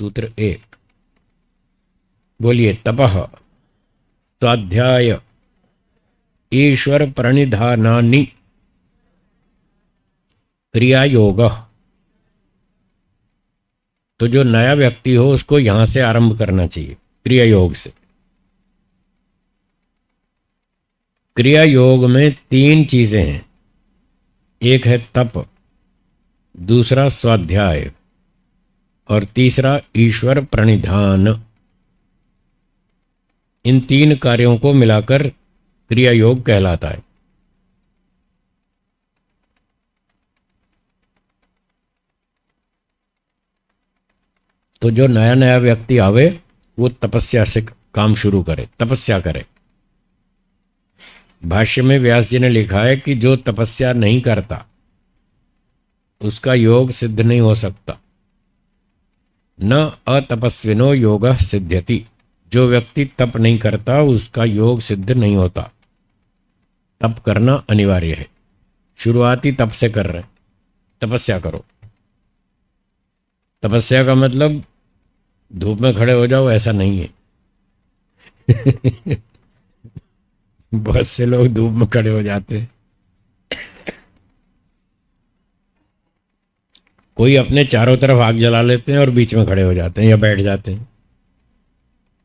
सूत्र 1। बोलिए। तपः स्वाध्याय ईश्वर प्रणिधानानि क्रिया योग। तो जो नया व्यक्ति हो उसको यहां से आरंभ करना चाहिए, क्रिया योग से। क्रिया योग में 3 चीजें हैं। एक है तप, दूसरा स्वाध्याय और तीसरा ईश्वर प्रणिधान। इन 3 कार्यों को मिलाकर क्रिया योग कहलाता है। तो जो नया नया व्यक्ति आवे वो तपस्या से काम शुरू करे, तपस्या करे। भाष्य में व्यास जी ने लिखा है कि जो तपस्या नहीं करता उसका योग सिद्ध नहीं हो सकता। न अतपस्विनो योगः सिद्ध्यति। जो व्यक्ति तप नहीं करता उसका योग सिद्ध नहीं होता। तप करना अनिवार्य है। शुरुआती तप से कर रहे हैं, तपस्या करो। तपस्या का मतलब धूप में खड़े हो जाओ ऐसा नहीं है। बहुत से लोग धूप में खड़े हो जाते हैं। कोई अपने चारों तरफ आग जला लेते हैं और बीच में खड़े हो जाते हैं या बैठ जाते हैं।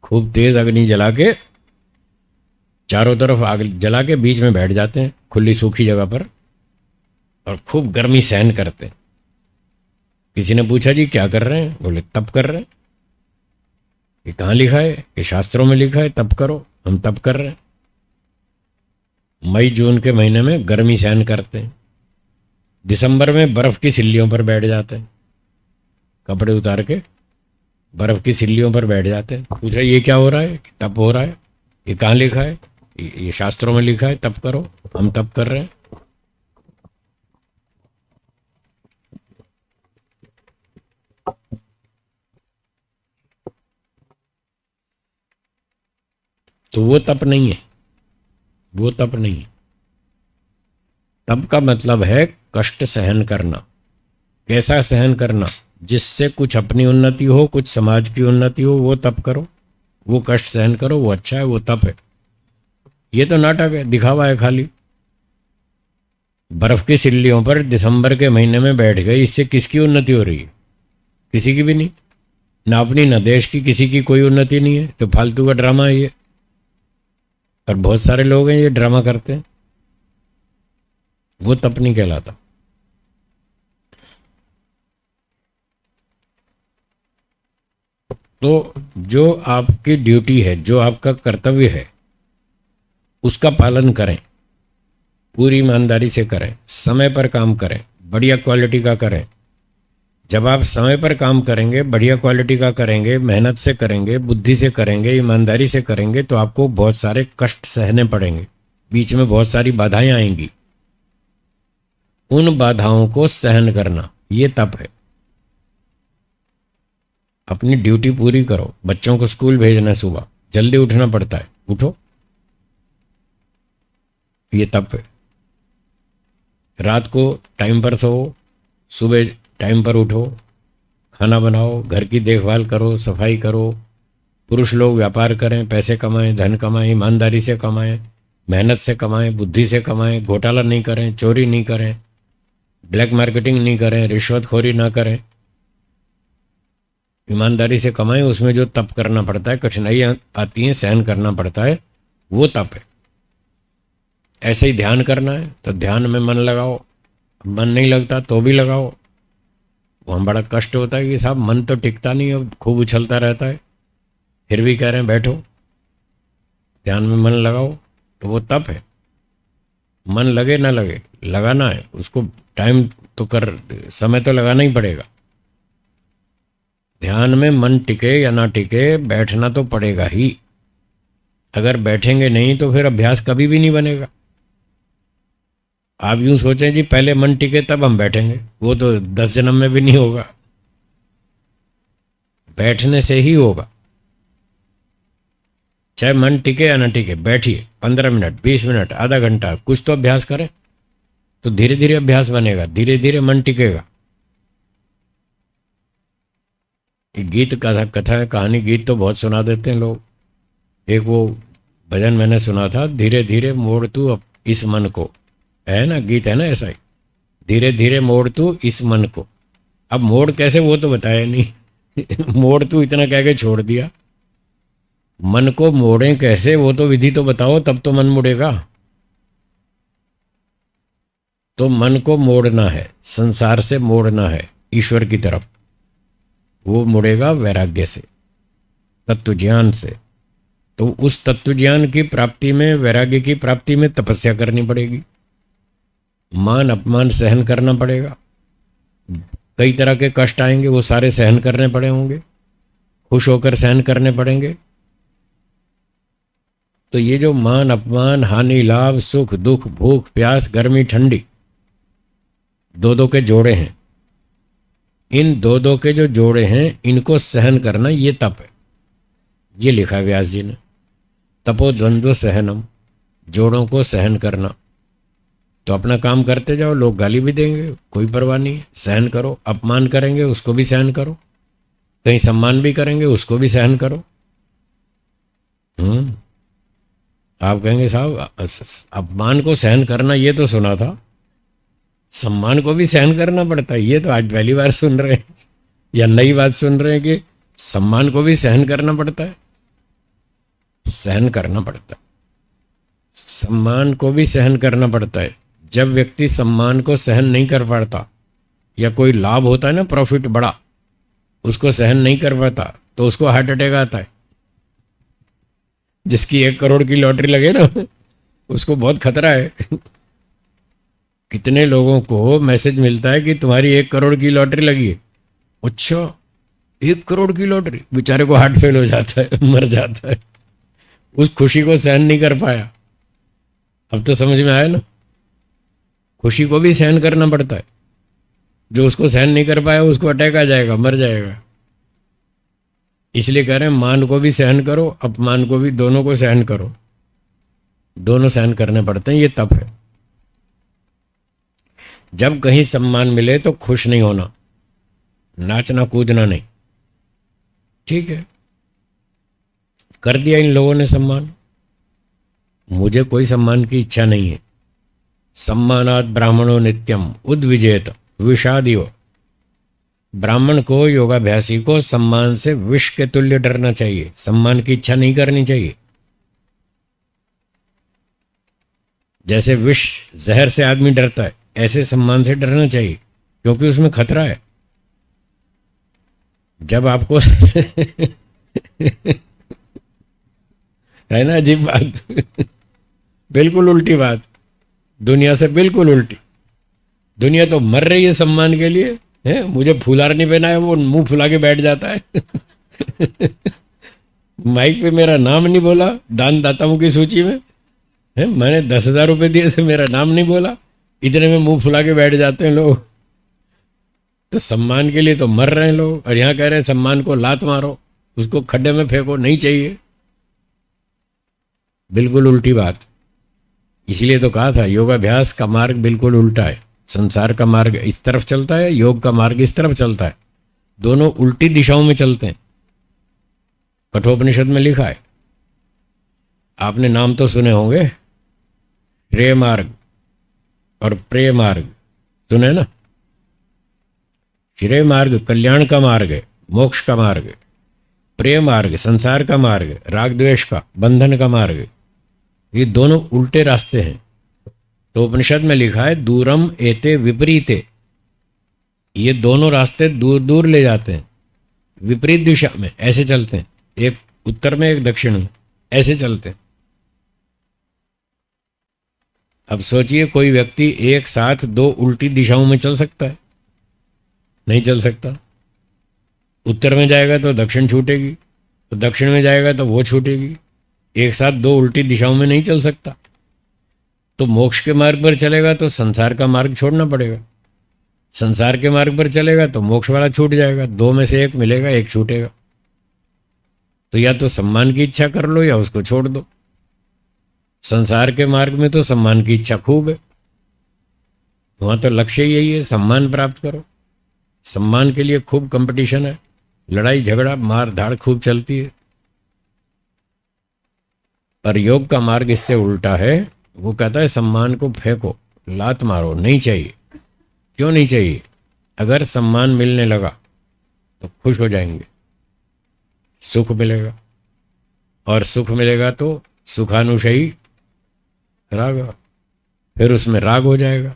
खूब तेज अग्नि जला के चारों तरफ आग जला के बीच में बैठ जाते हैं खुली सूखी जगह पर और खूब गर्मी सहन करते हैं। किसी ने पूछा जी क्या कर रहे हैं? बोले तप कर रहे हैं। ये कहाँ लिखा है? ये शास्त्रों में लिखा है तप करो। हम तप कर रहे हैं। मई जून के महीने में गर्मी सहन करते हैं। दिसंबर में बर्फ की सिल्लियों पर बैठ जाते हैं, कपड़े उतार के बर्फ की सिल्लियों पर बैठ जाते हैं। पूछा ये क्या हो रहा है? तप हो रहा है। ये कहाँ लिखा है? ये शास्त्रों में लिखा है तप करो। हम तप कर रहे हैं। तो वो तप नहीं है, वो तप नहीं है। तप का मतलब है कष्ट सहन करना। कैसा सहन करना? जिससे कुछ अपनी उन्नति हो, कुछ समाज की उन्नति हो, वो तप करो। वो कष्ट सहन करो, वो अच्छा है, वो तप है। ये तो नाटक है, दिखावा है खाली। बर्फ की सिल्लियों पर दिसंबर के महीने में बैठ गए, इससे किसकी उन्नति हो रही है? किसी की भी नहीं। ना अपनी ना देश की, किसी की कोई उन्नति नहीं है। तो फालतू का ड्रामा है ये। और बहुत सारे लोग हैं ये ड्रामा करते हैं। वो तप नहीं कहलाता। तो जो आपकी ड्यूटी है, जो आपका कर्तव्य है, उसका पालन करें, पूरी ईमानदारी से करें, समय पर काम करें, बढ़िया क्वालिटी का करें। जब आप समय पर काम करेंगे, बढ़िया क्वालिटी का करेंगे, मेहनत से करेंगे, बुद्धि से करेंगे, ईमानदारी से करेंगे, तो आपको बहुत सारे कष्ट सहने पड़ेंगे। बीच में बहुत सारी बाधाएं आएंगी। उन बाधाओं को सहन करना ये तप है। अपनी ड्यूटी पूरी करो। बच्चों को स्कूल भेजना, सुबह जल्दी उठना पड़ता है, उठो, ये तप है। रात को टाइम पर सो, सुबह टाइम पर उठो, खाना बनाओ, घर की देखभाल करो, सफाई करो। पुरुष लोग व्यापार करें, पैसे कमाएं, धन कमाएं, ईमानदारी से कमाएं, मेहनत से कमाएं, बुद्धि से कमाएं, घोटाला नहीं करें, चोरी नहीं करें, ब्लैक मार्केटिंग नहीं करें, रिश्वतखोरी ना करें, ईमानदारी से कमाएं। उसमें जो तप करना पड़ता है, कठिनाइयाँ आती हैं, सहन करना पड़ता है, वो तप है। ऐसे ही ध्यान करना है तो ध्यान में मन लगाओ। मन नहीं लगता तो भी लगाओ। वहाँ बड़ा कष्ट होता है कि साहब मन तो टिकता नहीं है, खूब उछलता रहता है, फिर भी कह रहे हैं बैठो ध्यान में मन लगाओ, तो वो तप है। मन लगे ना लगे, लगाना है उसको। टाइम तो कर, समय तो लगाना ही पड़ेगा। ध्यान में मन टिके या ना टिके, बैठना तो पड़ेगा ही। अगर बैठेंगे नहीं तो फिर अभ्यास कभी भी नहीं बनेगा। आप यूं सोचें जी पहले मन टिके तब हम बैठेंगे, वो तो 10 जन्म में भी नहीं होगा। बैठने से ही होगा। चाहे मन टिके या ना टिके, बैठिए 15 मिनट, 20 मिनट, आधा घंटा, कुछ तो अभ्यास करें, तो धीरे धीरे अभ्यास बनेगा, धीरे धीरे मन टिकेगा। ये गीत कथा कथा कहानी गीत तो बहुत सुना देते हैं लोग। एक वो भजन मैंने सुना था, धीरे धीरे मोड़ तू इस मन को, है ना, गीत है ना ऐसा ही, धीरे धीरे मोड़ तू इस मन को। अब मोड़ कैसे वो तो बताया नहीं मोड़ तू इतना कह के छोड़ दिया। मन को मोड़े कैसे वो तो विधि तो बताओ, तब तो मन मुड़ेगा। तो मन को मोड़ना है, संसार से मोड़ना है ईश्वर की तरफ। वो मुड़ेगा वैराग्य से, तत्व ज्ञान से। तो उस तत्व ज्ञान की प्राप्ति में, वैराग्य की प्राप्ति में तपस्या करनी पड़ेगी, मान अपमान सहन करना पड़ेगा, कई तरह के कष्ट आएंगे वो सारे सहन करने पड़े होंगे, खुश होकर सहन करने पड़ेंगे। तो ये जो मान अपमान, हानि लाभ, सुख दुख, भूख प्यास, गर्मी ठंडी, दो दो के जोड़े हैं, इन दो दो के जो जोड़े हैं इनको सहन करना ये तप है। ये लिखा व्यास जी ने, तपो द्वंद्व सहनम, जोड़ों को सहन करना। तो अपना काम करते जाओ, लोग गाली भी देंगे कोई परवाह नहीं, सहन करो। अपमान करेंगे उसको भी सहन करो, कहीं सम्मान भी करेंगे उसको भी सहन करो। आप कहेंगे साहब अपमान को सहन करना ये तो सुना था, सम्मान को भी सहन करना पड़ता है, ये तो आज पहली बार सुन रहे हैं, या नई बात सुन रहे हैं कि सम्मान को भी सहन करना पड़ता है। सहन करना पड़ता है, सम्मान को भी सहन करना पड़ता है। जब व्यक्ति सम्मान को सहन नहीं कर पाता, या कोई लाभ होता है ना, प्रॉफिट बड़ा, उसको सहन नहीं कर पाता, तो उसको हार्ट अटैक आता है। जिसकी 1 करोड़ की लॉटरी लगे ना, उसको बहुत खतरा है कितने लोगों को मैसेज मिलता है कि तुम्हारी 1 करोड़ की लॉटरी लगी है। अच्छा 1 करोड़ की लॉटरी, बेचारे को हार्ट फेल हो जाता है, मर जाता है, उस खुशी को सहन नहीं कर पाया। अब तो समझ में आया ना, खुशी को भी सहन करना पड़ता है। जो उसको सहन नहीं कर पाया उसको अटैक आ जाएगा, मर जाएगा। इसलिए कह रहे हैं मान को भी सहन करो, अपमान को भी, दोनों को सहन करो, दोनों सहन करने पड़ते हैं। ये तप है। जब कहीं सम्मान मिले तो खुश नहीं होना, नाचना कूदना नहीं। ठीक है, कर दिया इन लोगों ने सम्मान, मुझे कोई सम्मान की इच्छा नहीं है। सम्मानात ब्राह्मणों नित्यम उद्विजेत विषादियो। ब्राह्मण को, योगाभ्यासी को सम्मान से विष के तुल्य डरना चाहिए, सम्मान की इच्छा नहीं करनी चाहिए। जैसे विष जहर से आदमी डरता है, ऐसे सम्मान से डरना चाहिए, क्योंकि उसमें खतरा है। जब आपको है ना अजीब बात बिल्कुल उल्टी बात, दुनिया से बिल्कुल उल्टी। दुनिया तो मर रही है सम्मान के लिए, है, मुझे फुलार नहीं पहना है, वो मुंह फुला के बैठ जाता है माइक पे मेरा नाम नहीं बोला दान दाताओं की सूची में, है, मैंने 10,000 रुपये दिए थे, मेरा नाम नहीं बोला, इतने में मुंह फुला के बैठ जाते हैं लोग। तो सम्मान के लिए तो मर रहे हैं लोग, और यहाँ कह रहे हैं सम्मान को लात मारो, उसको खड्डे में फेंको, नहीं चाहिए। बिल्कुल उल्टी बात। इसलिए तो कहा था योगाभ्यास का मार्ग बिल्कुल उल्टा है। संसार का मार्ग इस तरफ चलता है, योग का मार्ग इस तरफ चलता है, दोनों उल्टी दिशाओं में चलते हैं। कठोपनिषद में लिखा है, आपने नाम तो सुने होंगे, श्रेय मार्ग और प्रेय मार्ग सुने ना। श्रेय मार्ग कल्याण का मार्ग है, मोक्ष का मार्ग है। प्रेय मार्ग संसार का मार्ग है, राग द्वेष का, बंधन का मार्ग है। ये दोनों उल्टे रास्ते हैं। तो उपनिषद में लिखा है दूरम एते विपरीते, ये दोनों रास्ते दूर दूर ले जाते हैं, विपरीत दिशा में ऐसे चलते हैं, एक उत्तर में एक दक्षिण में, ऐसे चलते हैं। अब सोचिए कोई व्यक्ति एक साथ 2 उल्टी दिशाओं में चल सकता है? नहीं चल सकता। उत्तर में जाएगा तो दक्षिण छूटेगी, तो दक्षिण में जाएगा तो वो छूटेगी। एक साथ 2 उल्टी दिशाओं में नहीं चल सकता। तो मोक्ष के मार्ग पर चलेगा तो संसार का मार्ग छोड़ना पड़ेगा, संसार के मार्ग पर चलेगा तो मोक्ष वाला छूट जाएगा। 2 में से एक मिलेगा, एक छूटेगा। तो या तो सम्मान की इच्छा कर लो या उसको छोड़ दो। संसार के मार्ग में तो सम्मान की इच्छा खूब है, वहां तो लक्ष्य यही है, सम्मान प्राप्त करो। सम्मान के लिए खूब कंपटीशन है, लड़ाई झगड़ा मार धाड़ खूब चलती है। पर योग का मार्ग इससे उल्टा है। वो कहता है सम्मान को फेंको, लात मारो, नहीं चाहिए। क्यों नहीं चाहिए? अगर सम्मान मिलने लगा तो खुश हो जाएंगे, सुख मिलेगा, और सुख मिलेगा तो सुखानुशयी राग, फिर उसमें राग हो जाएगा।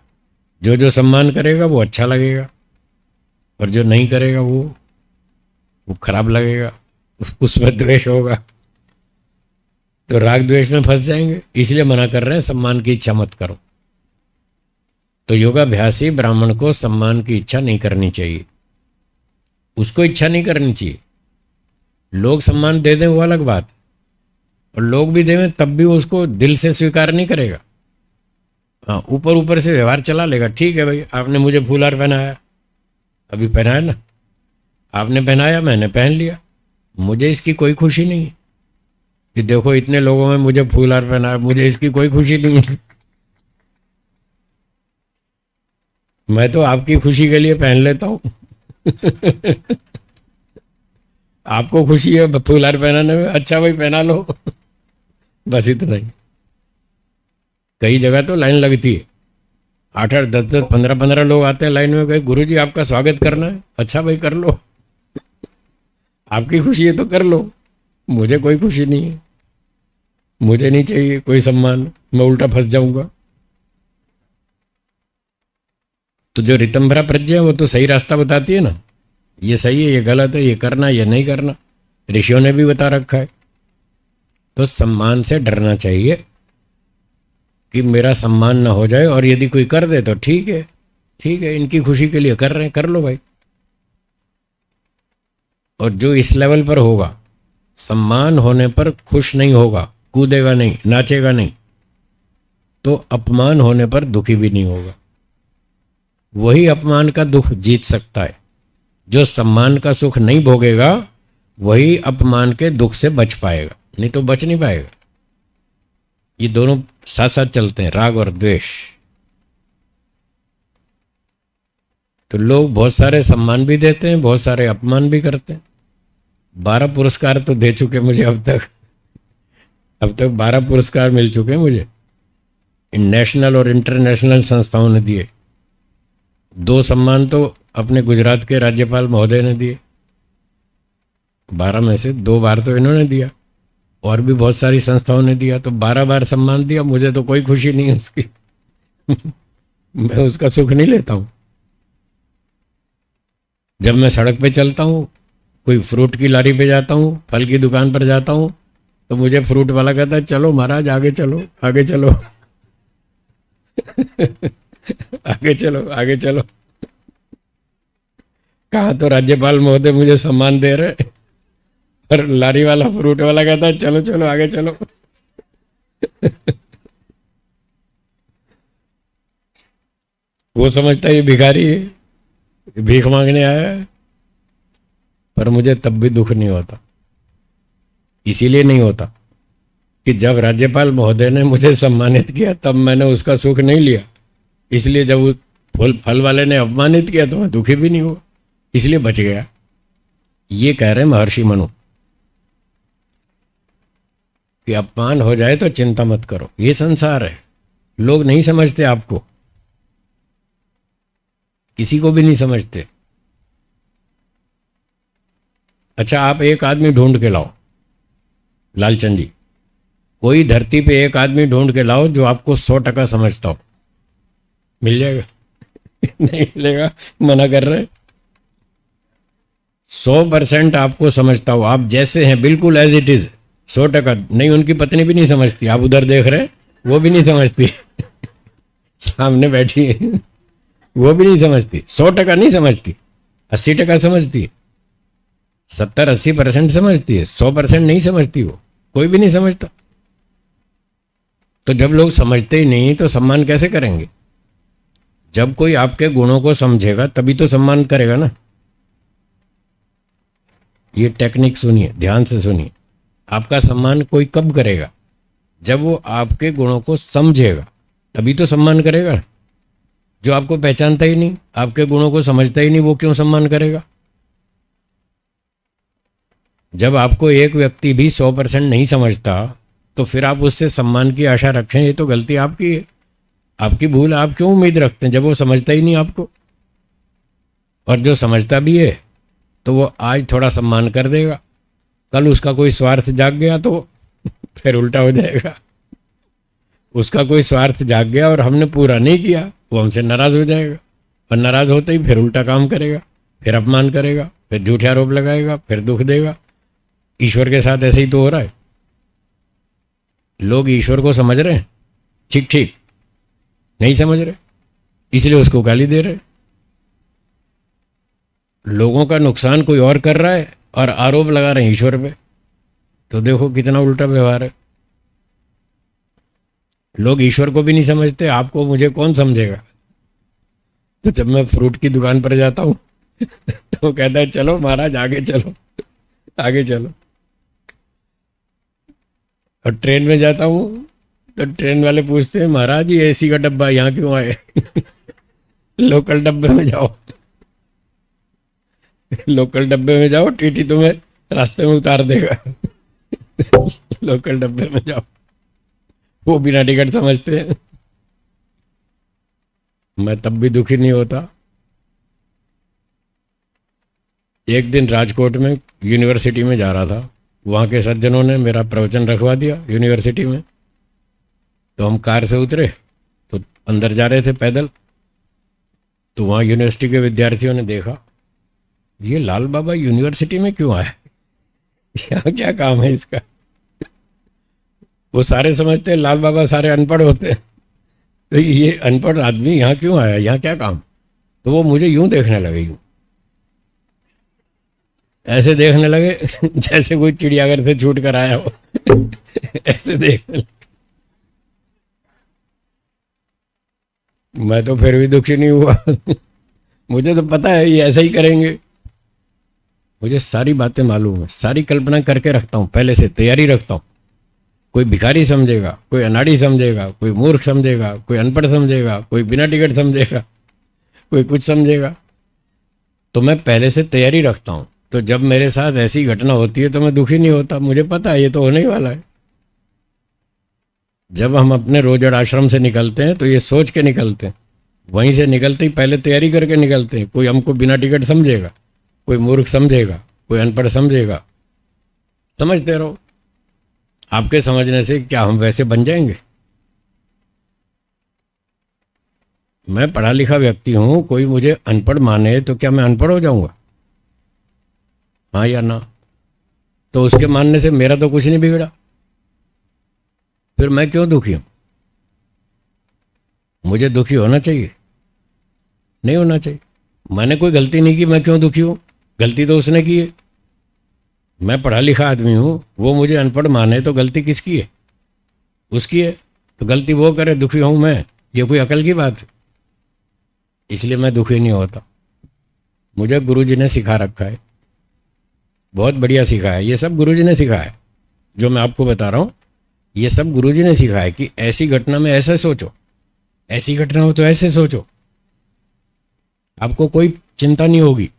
जो जो सम्मान करेगा वो अच्छा लगेगा, और जो नहीं करेगा वो खराब लगेगा, उसमें द्वेष होगा। तो राग द्वेष में फंस जाएंगे। इसलिए मना कर रहे हैं सम्मान की इच्छा मत करो। तो योगाभ्यासी ब्राह्मण को सम्मान की इच्छा नहीं करनी चाहिए, उसको इच्छा नहीं करनी चाहिए। लोग सम्मान दे दें वो अलग बात, और लोग भी देवें तब भी वो उसको दिल से स्वीकार नहीं करेगा। हाँ, ऊपर ऊपर से व्यवहार चला लेगा। ठीक है भाई, आपने मुझे फूल हार पहनाया, अभी पहनाया ना, आपने पहनाया, मैंने पहन लिया, मुझे इसकी कोई खुशी नहीं है कि देखो इतने लोगों में मुझे फूल हार पहनाया, मुझे इसकी कोई खुशी नहीं है। मैं तो आपकी खुशी के लिए पहन लेता हूं। आपको खुशी है फूल हार पहनाने में, अच्छा भाई पहना लो। बस इतना ही। कई जगह तो लाइन लगती है, 8-8, 10-10, 15-15 लोग आते हैं लाइन में, कहे गुरु जी आपका स्वागत करना है। अच्छा भाई कर लो, आपकी खुशी है तो कर लो, मुझे कोई खुशी नहीं है, मुझे नहीं चाहिए कोई सम्मान, मैं उल्टा फंस जाऊंगा। तो जो ऋतंभरा प्रज्ञा है वो तो सही रास्ता बताती है ना, ये सही है, ये गलत है, ये करना, ये नहीं करना, ऋषियों ने भी बता रखा है। तो सम्मान से डरना चाहिए कि मेरा सम्मान ना हो जाए, और यदि कोई कर दे तो ठीक है, ठीक है, इनकी खुशी के लिए कर रहे हैं, कर लो भाई। और जो इस लेवल पर होगा, सम्मान होने पर खुश नहीं होगा, कूदेगा नहीं, नाचेगा नहीं, तो अपमान होने पर दुखी भी नहीं होगा। वही अपमान का दुख जीत सकता है। जो सम्मान का सुख नहीं भोगेगा वही अपमान के दुख से बच पाएगा, नहीं तो बच नहीं पाएगा। ये दोनों साथ साथ चलते हैं, राग और द्वेष। तो लोग बहुत सारे सम्मान भी देते हैं, बहुत सारे अपमान भी करते हैं। 12 पुरस्कार तो दे चुके मुझे अब तक 12 पुरस्कार मिल चुके हैं मुझे, इन नेशनल और इंटरनेशनल संस्थाओं ने दिए। 2 सम्मान तो अपने गुजरात के राज्यपाल महोदय ने दिए, 12 में से 2 बार तो इन्होंने दिया, और भी बहुत सारी संस्थाओं ने दिया, तो 12 बार सम्मान दिया। मुझे तो कोई खुशी नहीं है उसकी। मैं उसका सुख नहीं लेता हूं। जब मैं सड़क पे चलता हूं, कोई फ्रूट की लारी पे जाता हूं, फल की दुकान पर जाता हूं, तो मुझे फ्रूट वाला कहता है चलो महाराज आगे चलो, आगे चलो। आगे चलो, आगे चलो। कहाँ तो राज्यपाल महोदय मुझे सम्मान दे रहे, और लारी वाला, फ्रूट वाला कहता है चलो चलो आगे चलो। वो समझता है ये भिखारी है, भीख मांगने आया है। पर मुझे तब भी दुख नहीं होता। इसीलिए नहीं होता कि जब राज्यपाल महोदय ने मुझे सम्मानित किया तब मैंने उसका सुख नहीं लिया, इसलिए जब फल वाले ने अपमानित किया तो मैं दुखी भी नहीं हुआ, इसलिए बच गया। ये कह रहे महर्षि मनु कि अपमान हो जाए तो चिंता मत करो, ये संसार है। लोग नहीं समझते आपको, किसी को भी नहीं समझते। अच्छा, आप एक आदमी ढूंढ के लाओ, लालचंद जी, कोई धरती पे एक आदमी ढूंढ के लाओ जो आपको 100% समझता हो, मिल जाएगा? नहीं मिलेगा, मना कर रहे। 100% आपको समझता हो, आप जैसे हैं बिल्कुल एज इट इज, 100% नहीं। उनकी पत्नी भी नहीं समझती, आप उधर देख रहे हैं, वो भी नहीं समझती। सामने बैठी है, वो भी नहीं समझती। 100% नहीं समझती, 80% समझती है, 70-80% समझती है, 100% नहीं समझती। वो कोई भी नहीं समझता। तो जब लोग समझते ही नहीं तो सम्मान कैसे करेंगे? जब कोई आपके गुणों को समझेगा तभी तो सम्मान करेगा ना। ये टेक्निक सुनिए, ध्यान से सुनिए। आपका सम्मान कोई कब करेगा? जब वो आपके गुणों को समझेगा, तभी तो सम्मान करेगा। जो आपको पहचानता ही नहीं, आपके गुणों को समझता ही नहीं, वो क्यों सम्मान करेगा? जब आपको एक व्यक्ति भी 100% नहीं समझता तो फिर आप उससे सम्मान की आशा रखें, ये तो गलती आपकी है, आपकी भूल। आप क्यों उम्मीद रखते हैं जब वो समझता ही नहीं आपको? और जो समझता भी है तो वो आज थोड़ा सम्मान कर देगा, कल उसका कोई स्वार्थ जाग गया तो फिर उल्टा हो जाएगा। उसका कोई स्वार्थ जाग गया और हमने पूरा नहीं किया, वो हमसे नाराज हो जाएगा, और नाराज होते ही फिर उल्टा काम करेगा, फिर अपमान करेगा, फिर झूठे आरोप लगाएगा, फिर दुख देगा। ईश्वर के साथ ऐसे ही तो हो रहा है। लोग ईश्वर को समझ रहे हैं ठीक ठीक, नहीं समझ रहे, इसलिए उसको गाली दे रहे। लोगों का नुकसान कोई और कर रहा है और आरोप लगा रहे हैं ईश्वर पे, तो देखो कितना उल्टा व्यवहार है। लोग ईश्वर को भी नहीं समझते, आपको मुझे कौन समझेगा? तो जब मैं फ्रूट की दुकान पर जाता हूँ तो कहता है चलो महाराज आगे चलो, आगे चलो। और ट्रेन में जाता हूँ तो ट्रेन वाले पूछते हैं महाराज ये एसी का डब्बा यहाँ क्यों आए? लोकल डब्बे में जाओ, लोकल डब्बे में जाओ, टीटी तुम्हें रास्ते में उतार देगा। लोकल डब्बे में जाओ, वो बिना टिकट समझते हैं। मैं तब भी दुखी नहीं होता। एक दिन राजकोट में यूनिवर्सिटी में जा रहा था, वहाँ के सज्जनों ने मेरा प्रवचन रखवा दिया यूनिवर्सिटी में। तो हम कार से उतरे तो अंदर जा रहे थे पैदल, तो वहाँ यूनिवर्सिटी के विद्यार्थियों ने देखा ये लाल बाबा यूनिवर्सिटी में क्यों आया, यहाँ क्या काम है इसका? वो सारे समझते हैं लाल बाबा सारे अनपढ़ होते हैं, तो ये अनपढ़ आदमी यहाँ क्यों आया, यहाँ क्या काम? तो वो मुझे यूं देखने लगे, यूं ऐसे देखने लगे जैसे कोई चिड़ियाघर से छूट कर आया हो। ऐसे देखने लगे। मैं तो फिर भी दुखी नहीं हुआ। मुझे तो पता है ये ऐसा ही करेंगे, मुझे सारी बातें मालूम है, सारी कल्पना करके रखता हूँ, पहले से तैयारी रखता हूँ। कोई भिखारी समझेगा, कोई अनाड़ी समझेगा, कोई मूर्ख समझेगा, कोई अनपढ़ समझेगा, कोई बिना टिकट समझेगा, कोई कुछ समझेगा। तो मैं पहले से तैयारी रखता हूँ, तो जब मेरे साथ ऐसी घटना होती है तो मैं दुखी नहीं होता, मुझे पता है ये तो होने ही वाला है। जब हम अपने रोजड़ आश्रम से निकलते हैं तो ये सोच के निकलते हैं, वहीं से निकलते ही पहले तैयारी करके निकलते हैं। कोई हमको बिना टिकट समझेगा, कोई मूर्ख समझेगा, कोई अनपढ़ समझेगा, समझते रहो। आपके समझने से क्या हम वैसे बन जाएंगे? मैं पढ़ा लिखा व्यक्ति हूं, कोई मुझे अनपढ़ माने तो क्या मैं अनपढ़ हो जाऊंगा? हाँ या ना? तो उसके मानने से मेरा तो कुछ नहीं बिगड़ा, फिर मैं क्यों दुखी हूं? मुझे दुखी होना चाहिए? नहीं होना चाहिए। मैंने कोई गलती नहीं की, मैं क्यों दुखी हूं? गलती तो उसने की है। मैं पढ़ा लिखा आदमी हूं, वो मुझे अनपढ़ माने तो गलती किसकी है? उसकी है। तो गलती वो करे, दुखी हूं मैं, ये कोई अकल की बात है? इसलिए मैं दुखी नहीं होता। मुझे गुरुजी ने सिखा रखा है, बहुत बढ़िया सिखाया है। ये सब गुरुजी ने सिखाया है, जो मैं आपको बता रहा हूँ ये सब गुरुजी ने सिखाया है कि ऐसी घटना में ऐसे सोचो, ऐसी घटना हो तो ऐसे सोचो, आपको कोई चिंता नहीं होगी।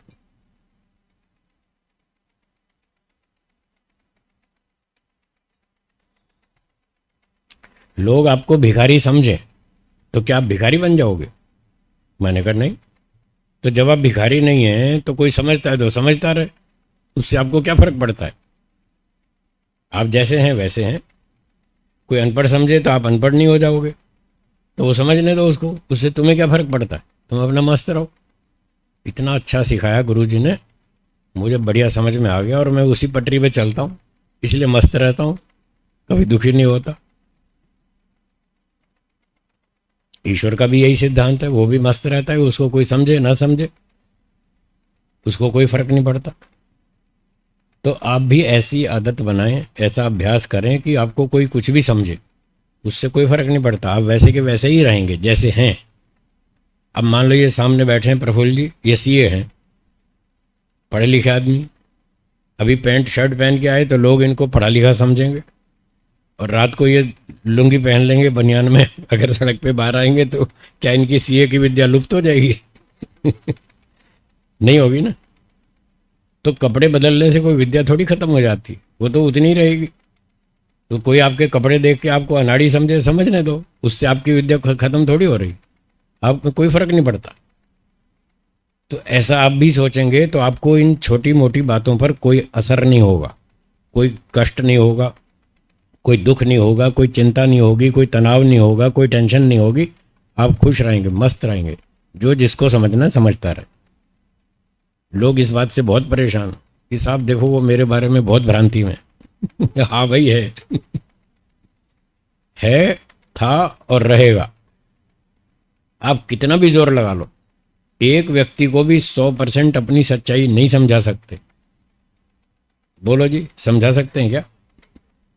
लोग आपको भिखारी समझें तो क्या आप भिखारी बन जाओगे? मैंने कहा नहीं। तो जब आप भिखारी नहीं हैं तो कोई समझता है तो समझता रहे, उससे आपको क्या फर्क पड़ता है? आप जैसे हैं वैसे हैं। कोई अनपढ़ समझे तो आप अनपढ़ नहीं हो जाओगे, तो वो समझने दो उसको, उससे तुम्हें क्या फर्क पड़ता है? तुम अपना मस्त रहो। इतना अच्छा सिखाया गुरुजी ने, मुझे बढ़िया समझ में आ गया और मैं उसी पटरी पे चलता हूँ, इसलिए मस्त रहता हूँ, कभी दुखी नहीं होता। ईश्वर का भी यही सिद्धांत है, वो भी मस्त रहता है, उसको कोई समझे ना समझे उसको कोई फर्क नहीं पड़ता। तो आप भी ऐसी आदत बनाएं, ऐसा अभ्यास करें कि आपको कोई कुछ भी समझे, उससे कोई फर्क नहीं पड़ता, आप वैसे के वैसे ही रहेंगे जैसे हैं। अब मान लो ये सामने बैठे हैं प्रफुल्ल जी, ये सीए हैं, पढ़े लिखे आदमी, अभी पैंट शर्ट पहन के आए तो लोग इनको पढ़ा लिखा समझेंगे, और रात को ये लुंगी पहन लेंगे बनियान में, अगर सड़क पे बाहर आएंगे तो क्या इनकी सीए की विद्या लुप्त हो जाएगी? नहीं होगी ना। तो कपड़े बदलने से कोई विद्या थोड़ी खत्म हो जाती, वो तो उतनी ही रहेगी। तो कोई आपके कपड़े देख के आपको अनाड़ी समझे, समझने दो, उससे आपकी विद्या खत्म थोड़ी हो रही, आप में कोई फर्क नहीं पड़ता। तो ऐसा आप भी सोचेंगे तो आपको इन छोटी मोटी बातों पर कोई असर नहीं होगा, कोई कष्ट नहीं होगा, कोई दुख नहीं होगा, कोई चिंता नहीं होगी, कोई तनाव नहीं होगा, कोई टेंशन नहीं होगी। आप खुश रहेंगे, मस्त रहेंगे। जो जिसको समझना है समझता रहे। लोग इस बात से बहुत परेशान कि साहब देखो वो मेरे बारे में बहुत भ्रांति में हाँ भाई है, था और रहेगा। आप कितना भी जोर लगा लो, एक व्यक्ति को भी 100% अपनी सच्चाई नहीं समझा सकते। बोलो जी, समझा सकते हैं क्या?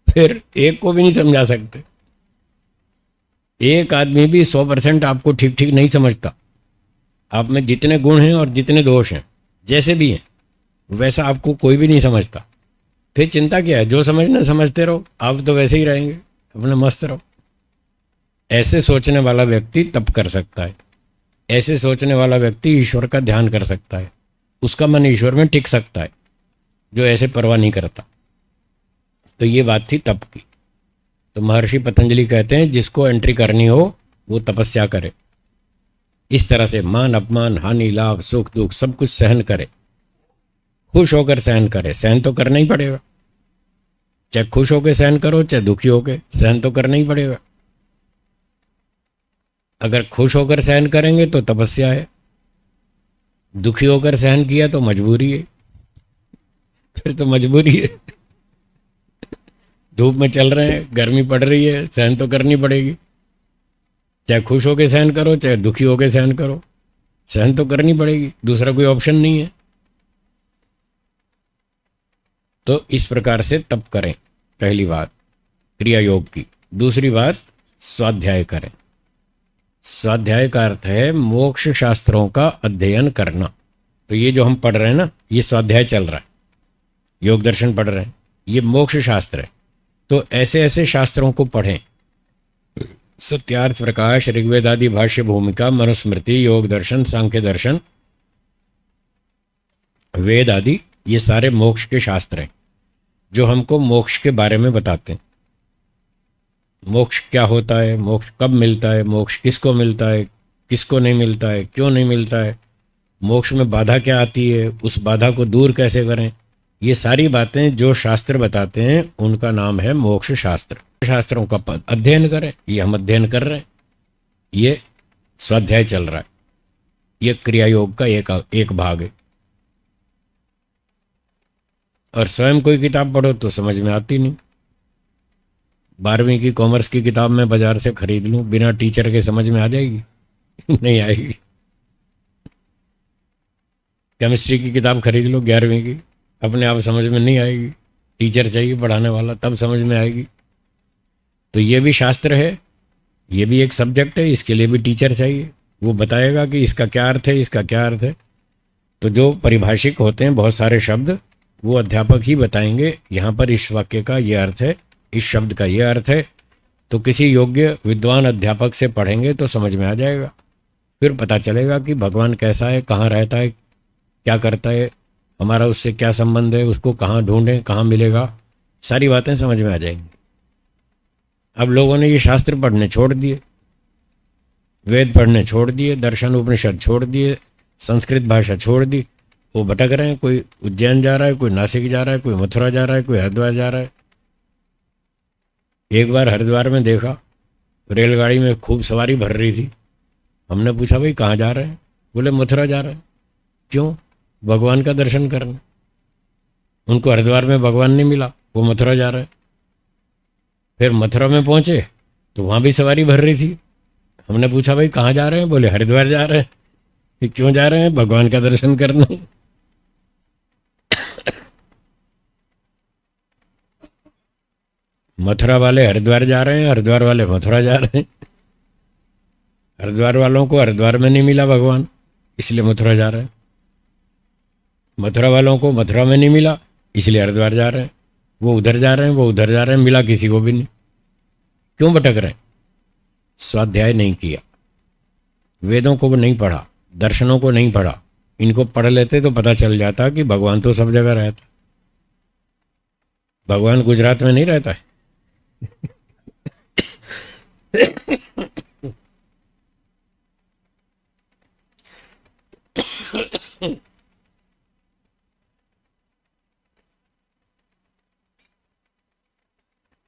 फिर एक को भी नहीं समझा सकते। एक आदमी भी 100% आपको ठीक ठीक नहीं समझता। आप में जितने गुण हैं और जितने दोष हैं, जैसे भी हैं, वैसा आपको कोई भी नहीं समझता। फिर चिंता क्या है? जो समझना समझते रहो, आप तो वैसे ही रहेंगे, अपने मस्त रहो। ऐसे सोचने वाला व्यक्ति तप कर सकता है। ऐसे सोचने वाला व्यक्ति ईश्वर का ध्यान कर सकता है। उसका मन ईश्वर में टिक सकता है, जो ऐसे परवाह नहीं करता। तो ये बात थी तप की। तो महर्षि पतंजलि कहते हैं जिसको एंट्री करनी हो वो तपस्या करे। इस तरह से मान अपमान, हानि लाभ, सुख दुख सब कुछ सहन करे, खुश होकर सहन करे। सहन तो करना ही पड़ेगा, चाहे खुश होकर सहन करो चाहे दुखी होकर, सहन तो करना ही पड़ेगा। अगर खुश होकर सहन करेंगे तो तपस्या है, दुखी होकर सहन किया तो मजबूरी है, फिर तो मजबूरी है। धूप में चल रहे हैं, गर्मी पड़ रही है, सहन तो करनी पड़ेगी। चाहे खुश होकर सहन करो चाहे दुखी होकर सहन करो, सहन तो करनी पड़ेगी, दूसरा कोई ऑप्शन नहीं है। तो इस प्रकार से तप करें, पहली बात क्रिया योग की। दूसरी बात स्वाध्याय करें। स्वाध्याय का अर्थ है मोक्ष शास्त्रों का अध्ययन करना। तो ये जो हम पढ़ रहे हैं ना, ये स्वाध्याय चल रहा है, योग दर्शन पढ़ रहे हैं, ये मोक्ष शास्त्र है। तो ऐसे ऐसे शास्त्रों को पढ़ें, सत्यार्थ प्रकाश, ऋग्वेद आदि भाष्य भूमिका, मनुस्मृति, योग दर्शन, सांख्य दर्शन, वेद आदि, ये सारे मोक्ष के शास्त्र हैं जो हमको मोक्ष के बारे में बताते हैं। मोक्ष क्या होता है, मोक्ष कब मिलता है, मोक्ष किसको मिलता है, किसको नहीं मिलता है, क्यों नहीं मिलता है, मोक्ष में बाधा क्या आती है, उस बाधा को दूर कैसे करें। ये सारी बातें जो शास्त्र बताते हैं उनका नाम है मोक्ष शास्त्र। शास्त्रों का अध्ययन करें, ये हम अध्ययन कर रहे हैं, ये स्वाध्याय चल रहा है, ये क्रिया योग का एक भाग है। और स्वयं कोई किताब पढ़ो तो समझ में आती नहीं। 12वीं की कॉमर्स की किताब मैं बाजार से खरीद लूं, बिना टीचर के समझ में आ जाएगी? नहीं आएगी। केमिस्ट्री की किताब खरीद लो 11वीं की, अपने आप समझ में नहीं आएगी, टीचर चाहिए पढ़ाने वाला, तब समझ में आएगी। तो ये भी शास्त्र है, ये भी एक सब्जेक्ट है, इसके लिए भी टीचर चाहिए, वो बताएगा कि इसका क्या अर्थ है, इसका क्या अर्थ है। तो जो परिभाषिक होते हैं बहुत सारे शब्द, वो अध्यापक ही बताएंगे, यहाँ पर इस वाक्य का ये अर्थ है, इस शब्द का ये अर्थ है। तो किसी योग्य विद्वान अध्यापक से पढ़ेंगे तो समझ में आ जाएगा। फिर पता चलेगा कि भगवान कैसा है, कहाँ रहता है, क्या करता है, हमारा उससे क्या संबंध है, उसको कहाँ ढूंढें, कहाँ मिलेगा, सारी बातें समझ में आ जाएंगी। अब लोगों ने ये शास्त्र पढ़ने छोड़ दिए, वेद पढ़ने छोड़ दिए, दर्शन उपनिषद छोड़ दिए, संस्कृत भाषा छोड़ दी, वो भटक रहे हैं। कोई उज्जैन जा रहा है, कोई नासिक जा रहा है, कोई मथुरा जा रहा है, कोई हरिद्वार जा रहा है। एक बार हरिद्वार में देखा, रेलगाड़ी में खूब सवारी भर रही थी। हमने पूछा भाई कहाँ जा रहे हैं? बोले मथुरा जा रहे हैं। क्यों? भगवान का दर्शन करने। उनको हरिद्वार में भगवान नहीं मिला, वो मथुरा जा रहे हैं। फिर मथुरा में पहुंचे तो वहाँ भी सवारी भर रही थी। हमने पूछा भाई कहाँ जा रहे हैं? बोले हरिद्वार जा रहे हैं। क्यों जा रहे हैं? भगवान का दर्शन करने। मथुरा वाले हरिद्वार जा रहे हैं, हरिद्वार वाले मथुरा जा रहे हैं। हरिद्वार वालों को हरिद्वार में नहीं मिला भगवान, इसलिए मथुरा जा रहे हैं। मथुरा वालों को मथुरा में नहीं मिला, इसलिए हरिद्वार जा रहे हैं। वो उधर जा रहे हैं, वो उधर जा रहे हैं, मिला किसी को भी नहीं। क्यों भटक रहे हैं? स्वाध्याय नहीं किया, वेदों को नहीं पढ़ा, दर्शनों को नहीं पढ़ा, इनको पढ़ लेते तो पता चल जाता कि भगवान तो सब जगह रहता। भगवान गुजरात में नहीं रहता है।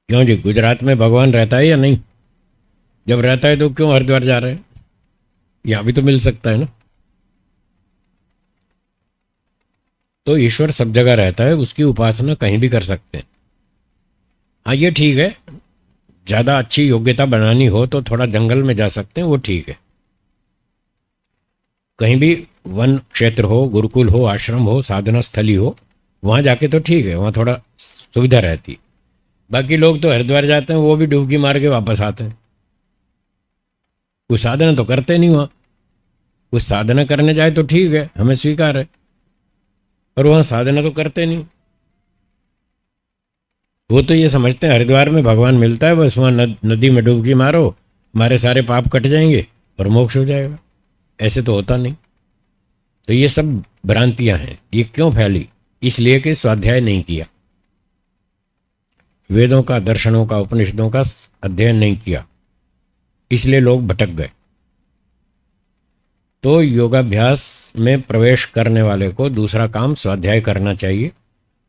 क्यों जी, गुजरात में भगवान रहता है या नहीं? जब रहता है तो क्यों हरिद्वार जा रहे हैं? यहां भी तो मिल सकता है ना। तो ईश्वर सब जगह रहता है, उसकी उपासना कहीं भी कर सकते हैं। हाँ ये ठीक है, ज़्यादा अच्छी योग्यता बनानी हो तो थोड़ा जंगल में जा सकते हैं, वो ठीक है। कहीं भी वन क्षेत्र हो, गुरुकुल हो, आश्रम हो, साधना स्थली हो, वहाँ जाके तो ठीक है, वहाँ थोड़ा सुविधा रहती। बाकी लोग तो हरिद्वार जाते हैं, वो भी डुबकी मार के वापस आते हैं। कुछ साधना तो करते नहीं वहाँ। कुछ साधना करने जाए तो ठीक है, हमें स्वीकार है, पर वहाँ साधना तो करते नहीं। वो तो ये समझते हैं हरिद्वार में भगवान मिलता है, बस वहाँ नदी में डुबकी मारो, हमारे सारे पाप कट जाएंगे और मोक्ष हो जाएगा। ऐसे तो होता नहीं। तो ये सब भ्रांतियां हैं। ये क्यों फैली? इसलिए कि स्वाध्याय नहीं किया, वेदों का, दर्शनों का, उपनिषदों का अध्ययन नहीं किया, इसलिए लोग भटक गए। तो योगाभ्यास में प्रवेश करने वाले को दूसरा काम स्वाध्याय करना चाहिए।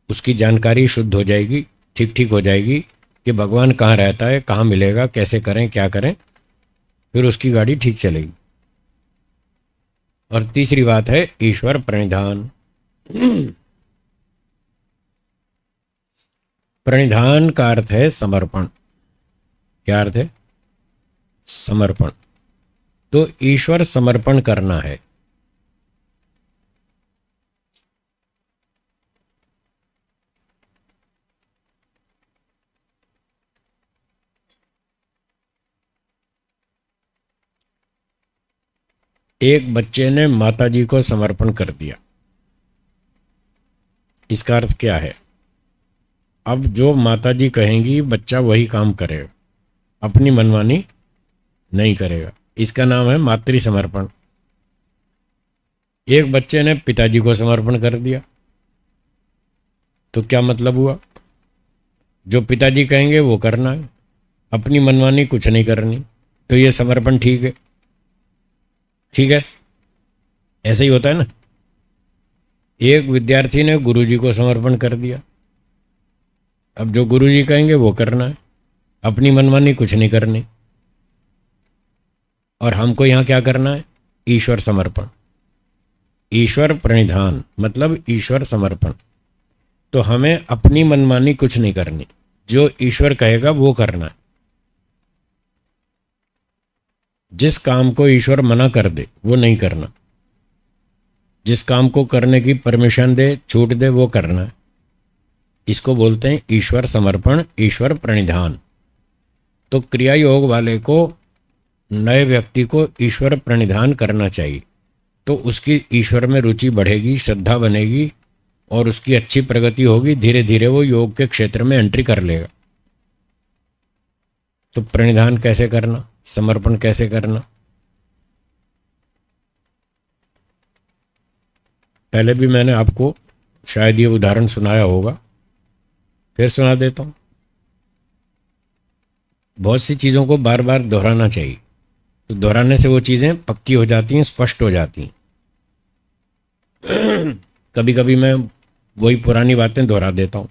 उसकी जानकारी शुद्ध हो जाएगी, ठीक ठीक हो जाएगी कि भगवान कहाँ रहता है, कहाँ मिलेगा, कैसे करें, क्या करें, फिर उसकी गाड़ी ठीक चलेगी। और तीसरी बात है ईश्वर प्रणिधान। प्रणिधान का अर्थ है समर्पण। क्या अर्थ है? समर्पण। तो ईश्वर समर्पण करना है। एक बच्चे ने माताजी को समर्पण कर दिया, इसका अर्थ क्या है? अब जो माताजी कहेंगी बच्चा वही काम करेगा, अपनी मनमानी नहीं करेगा। इसका नाम है मातृ समर्पण। एक बच्चे ने पिताजी को समर्पण कर दिया, तो क्या मतलब हुआ? जो पिताजी कहेंगे वो करना है, अपनी मनमानी कुछ नहीं करनी। तो ये समर्पण ठीक है? ठीक है, ऐसे ही होता है ना। एक विद्यार्थी ने गुरुजी को समर्पण कर दिया, अब जो गुरुजी कहेंगे वो करना है, अपनी मनमानी कुछ नहीं करनी। और हमको यहाँ क्या करना है? ईश्वर समर्पण। ईश्वर प्रणिधान मतलब ईश्वर समर्पण। तो हमें अपनी मनमानी कुछ नहीं करनी, जो ईश्वर कहेगा वो करना है। जिस काम को ईश्वर मना कर दे वो नहीं करना, जिस काम को करने की परमिशन दे, छूट दे, वो करना है। इसको बोलते हैं ईश्वर समर्पण, ईश्वर प्रणिधान। तो क्रिया योग वाले को, नए व्यक्ति को ईश्वर प्रणिधान करना चाहिए, तो उसकी ईश्वर में रुचि बढ़ेगी, श्रद्धा बनेगी और उसकी अच्छी प्रगति होगी। धीरे धीरे वो योग के क्षेत्र में एंट्री कर लेगा। तो प्रणिधान कैसे करना, समर्पण कैसे करना? पहले भी मैंने आपको शायद ये उदाहरण सुनाया होगा, फिर सुना देता हूं। बहुत सी चीज़ों को बार बार दोहराना चाहिए, तो दोहराने से वो चीज़ें पक्की हो जाती हैं, स्पष्ट हो जाती हैं। कभी कभी मैं वही पुरानी बातें दोहरा देता हूँ।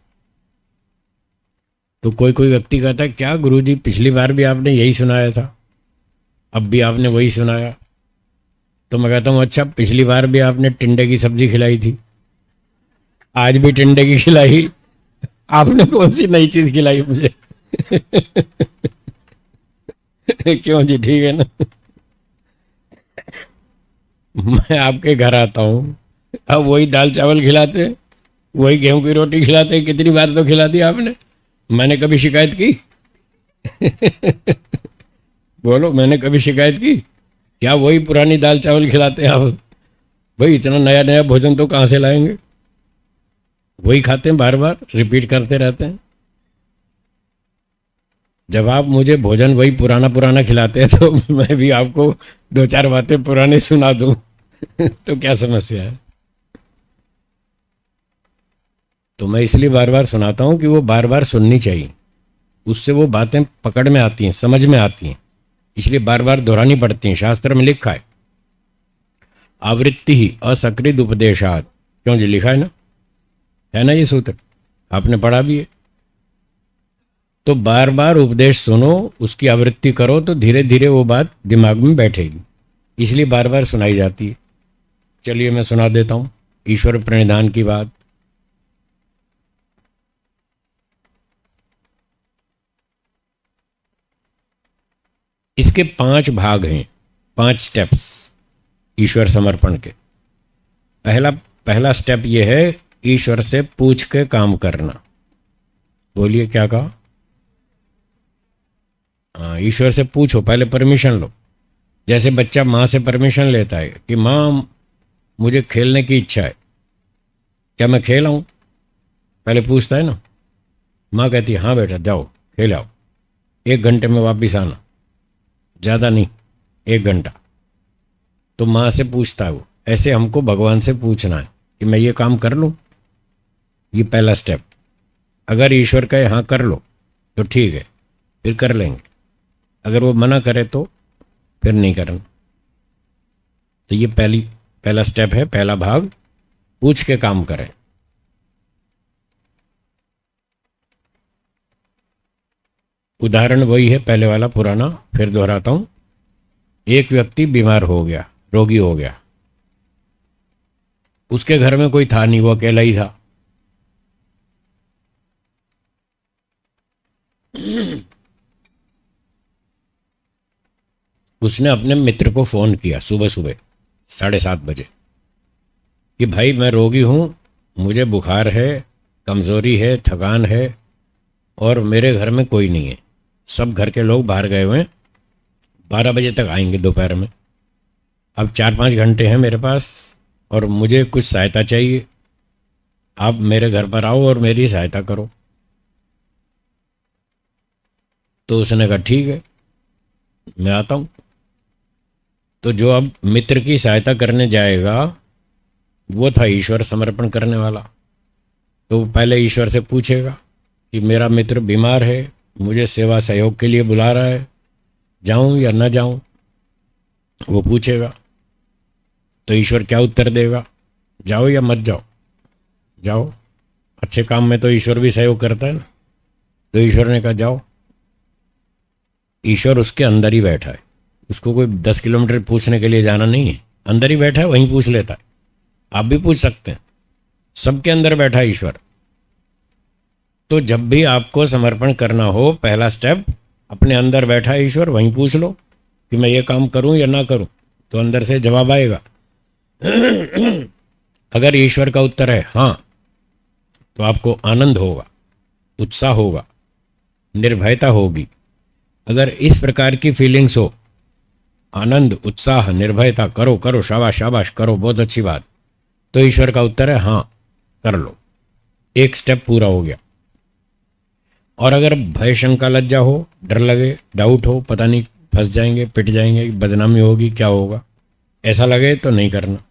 तो कोई कोई व्यक्ति कहता है, क्या गुरुजी पिछली बार भी आपने यही सुनाया था, अब भी आपने वही सुनाया? तो मैं कहता हूँ, अच्छा पिछली बार भी आपने टिंडे की सब्जी खिलाई थी, आज भी टिंडे की खिलाई, आपने कौन सी नई चीज खिलाई मुझे? क्यों जी, ठीक है ना? मैं आपके घर आता हूँ, अब वही दाल चावल खिलाते, वही गेहूं की रोटी खिलाते। कितनी बार तो खिला दी आपने, मैंने कभी शिकायत की? बोलो, मैंने कभी शिकायत की? क्या वही पुरानी दाल चावल खिलाते हैं आप? भाई इतना नया नया भोजन तो कहाँ से लाएंगे? वही खाते हैं, बार बार रिपीट करते रहते हैं। जब आप मुझे भोजन वही पुराना पुराना खिलाते हैं तो मैं भी आपको दो चार बातें पुरानी सुना दूं, तो क्या समस्या है? तो मैं इसलिए बार बार सुनाता हूं कि वो बार बार सुननी चाहिए, उससे वो बातें पकड़ में आती हैं, समझ में आती हैं, इसलिए बार बार दोहरानी पड़ती हैं। शास्त्र में लिखा है आवृत्ति ही असकृत उपदेशात, क्यों जी, लिखा है ना ये सूत्र, आपने पढ़ा भी है। तो बार बार उपदेश सुनो, उसकी आवृत्ति करो, तो धीरे धीरे वो बात दिमाग में बैठेगी, इसलिए बार बार सुनाई जाती है। चलिए मैं सुना देता हूं ईश्वर प्रणिधान की बात। इसके 5 भाग हैं, 5 स्टेप्स ईश्वर समर्पण के। पहला पहला स्टेप ये है ईश्वर से पूछ के काम करना। बोलिए क्या कहा? हाँ, ईश्वर से पूछो, पहले परमिशन लो। जैसे बच्चा माँ से परमिशन लेता है कि माँ मुझे खेलने की इच्छा है, क्या मैं खेल आऊँ? पहले पूछता है ना। माँ कहती है हाँ बेटा जाओ खेल आओ, 1 घंटे में वापिस आना, ज़्यादा नहीं, 1 घंटा। तो माँ से पूछता है वो। ऐसे हमको भगवान से पूछना है कि मैं ये काम कर लूँ, ये पहला स्टेप। अगर ईश्वर कहे हाँ कर लो तो ठीक है, फिर कर लेंगे। अगर वो मना करे तो फिर नहीं करना। तो ये पहला स्टेप है, पहला भाग, पूछ के काम करें। उदाहरण वही है पहले वाला पुराना, फिर दोहराता हूं। एक व्यक्ति बीमार हो गया, रोगी हो गया, उसके घर में कोई था नहीं, वो अकेला ही था। उसने अपने मित्र को फोन किया सुबह सुबह 7:30 बजे कि भाई मैं रोगी हूं, मुझे बुखार है, कमजोरी है, थकान है, और मेरे घर में कोई नहीं है, सब घर के लोग बाहर गए हुए हैं, 12 बजे तक आएंगे दोपहर में। अब 4-5 घंटे हैं मेरे पास और मुझे कुछ सहायता चाहिए, आप मेरे घर पर आओ और मेरी सहायता करो। तो उसने कहा ठीक है मैं आता हूँ। तो जो अब मित्र की सहायता करने जाएगा वो था ईश्वर समर्पण करने वाला। तो पहले ईश्वर से पूछेगा कि मेरा मित्र बीमार है, मुझे सेवा सहयोग के लिए बुला रहा है, जाऊं या न जाऊं, वो पूछेगा। तो ईश्वर क्या उत्तर देगा? जाओ या मत जाओ? जाओ। अच्छे काम में तो ईश्वर भी सहयोग करता है ना। तो ईश्वर ने कहा जाओ। ईश्वर उसके अंदर ही बैठा है, उसको कोई 10 किलोमीटर पूछने के लिए जाना नहीं है, अंदर ही बैठा है, वहीं पूछ लेता है। आप भी पूछ सकते हैं, सबके अंदर बैठा है ईश्वर। तो जब भी आपको समर्पण करना हो, पहला स्टेप, अपने अंदर बैठा है ईश्वर, वहीं पूछ लो कि मैं ये काम करूं या ना करूं, तो अंदर से जवाब आएगा। अगर ईश्वर का उत्तर है हाँ, तो आपको आनंद होगा, उत्साह होगा, निर्भयता होगी। अगर इस प्रकार की फीलिंग्स हो, आनंद, उत्साह, निर्भयता, करो करो, शाबाश शाबाश, करो, बहुत अच्छी बात, तो ईश्वर का उत्तर है हाँ कर लो, एक स्टेप पूरा हो गया। और अगर भय, शंका, लज्जा हो, डर लगे, डाउट हो, पता नहीं फंस जाएंगे, पिट जाएंगे, बदनामी होगी, क्या होगा, ऐसा लगे तो नहीं करना।